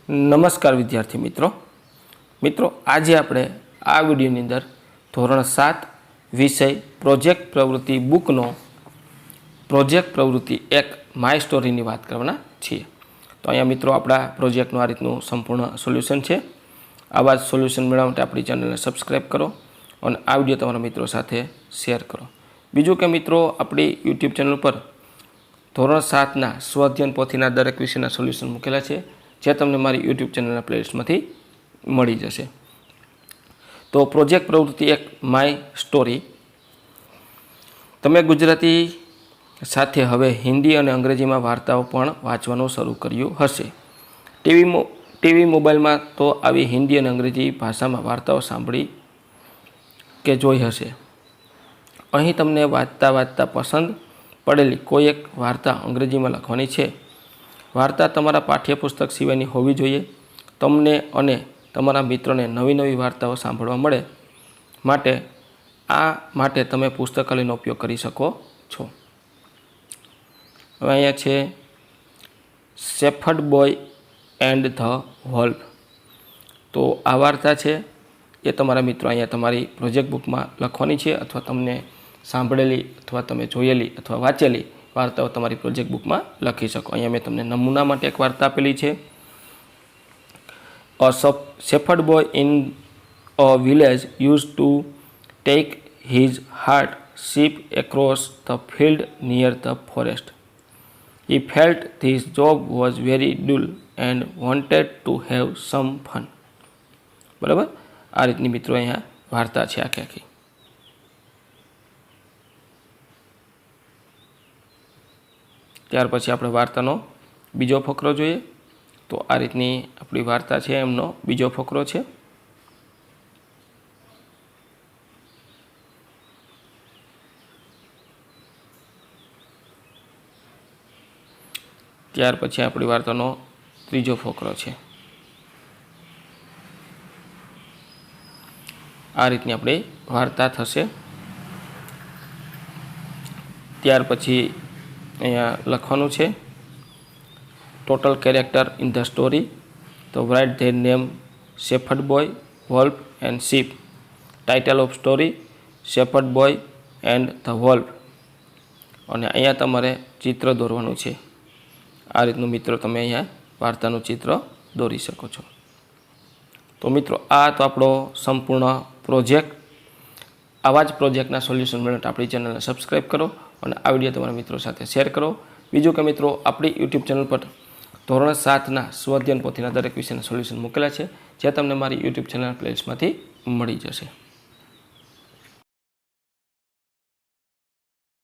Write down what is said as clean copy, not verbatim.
નમસ્કાર વિદ્યાર્થી મિત્રો આજે આપણે આ વિડીયોની અંદર ધોરણ 7 વિષય પ્રોજેક્ટ પ્રવૃત્તિ બુકનો પ્રોજેક્ટ પ્રવૃત્તિ 1 માય સ્ટોરીની વાત કરવાના છીએ। તો અહીંયા મિત્રો આપણા પ્રોજેક્ટનું આ રીતનું સંપૂર્ણ સોલ્યુશન છે। આવા જ સોલ્યુશન મેળવવા માટે આપણી ચેનલને સબસ્ક્રાઈબ કરો અને આ વિડીયો તમારા મિત્રો સાથે શેર કરો। બીજું કે મિત્રો આપણી યુટ્યુબ ચેનલ પર ધોરણ 7ના સ્વઅધ્યયન પોથીના દરેક વિષયના સોલ્યુશન મૂકેલા છે, જે તમને મારી યુટ્યુબ ચેનલના પ્લેલિસ્ટમાંથી મળી જશે। તો પ્રોજેક્ટ પ્રવૃત્તિ 1 માય સ્ટોરી, તમે ગુજરાતી સાથે હવે હિન્દી અને અંગ્રેજીમાં વાર્તાઓ પણ વાંચવાનું શરૂ કર્યું હશે। ટીવી મોબાઈલમાં તો આવી હિન્દી અને અંગ્રેજી ભાષામાં વાર્તાઓ સાંભળી કે જોઈ હશે। અહીં તમને વાંચતા પસંદ પડેલી કોઈ એક વાર્તા અંગ્રેજીમાં લખવાની છે। વાર્તા તમારા પાઠ્યપુસ્તક સિવાયની હોવી જોઈએ। તમને અને તમારા મિત્રોને નવી વાર્તાઓ સાંભળવા મળે માટે તમે પુસ્તકાલયનો ઉપયોગ કરી શકો છો। હવે અહીંયા છે shepherd boy and the wolf. તો આ વાર્તા છે એ તમારા મિત્રો અહીંયા તમારી પ્રોજેક્ટ બુકમાં લખવાની છે, અથવા તમને સાંભળેલી અથવા તમે જોયેલી અથવા વાંચેલી વાર્તાઓ તમારી પ્રોજેક્ટ બુકમાં લખી શકો। અહીંયા મેં તમને નમૂના માટે એક વાર્તા આપેલી છે। A shepherd boy in a village use to take his herd sheep across the field near the forest. He felt his job was very dull and wanted to have some fun. બરાબર, આ રીતની મિત્રો અહીંયા વાર્તા છે આખી। ત્યાર પછી આપણે વાર્તાનો બીજો ફકરો જોઈએ। તો આ રીતની આપણી વાર્તા છે, એમનો બીજો ફકરો છે। ત્યાર પછી આપણી વાર્તાનો ત્રીજો ફકરો છે। આ રીતની આપણી વાર્તા થશે। ત્યાર પછી અહીંયા લખવાનું છે total character in the story. તો right their name shepherd boy, wolf and sheep. Title of story shepherd boy and the wolf. અને અહીંયા તમારે ચિત્ર દોરવાનું છે। આ રીતનું મિત્રો તમે અહીંયા વાર્તાનું ચિત્ર દોરી શકો છો। તો મિત્રો આ તો આપણો સંપૂર્ણ પ્રોજેક્ટ। આવા જ પ્રોજેક્ટના સોલ્યુશન મેળવવા આપણી ચેનલને સબસ્ક્રાઈબ કરો અને આ વિડીયો તમારા મિત્રો સાથે શેર કરો। બીજું કે મિત્રો આપણી યુટ્યુબ ચેનલ પર ધોરણ 7ના સ્વઅધ્યયન પોથીના દરેક વિષયના સોલ્યુશન મૂકેલા છે, જે તમને મારી યુટ્યુબ ચેનલ પ્લેલિસ્ટમાંથી મળી જશે।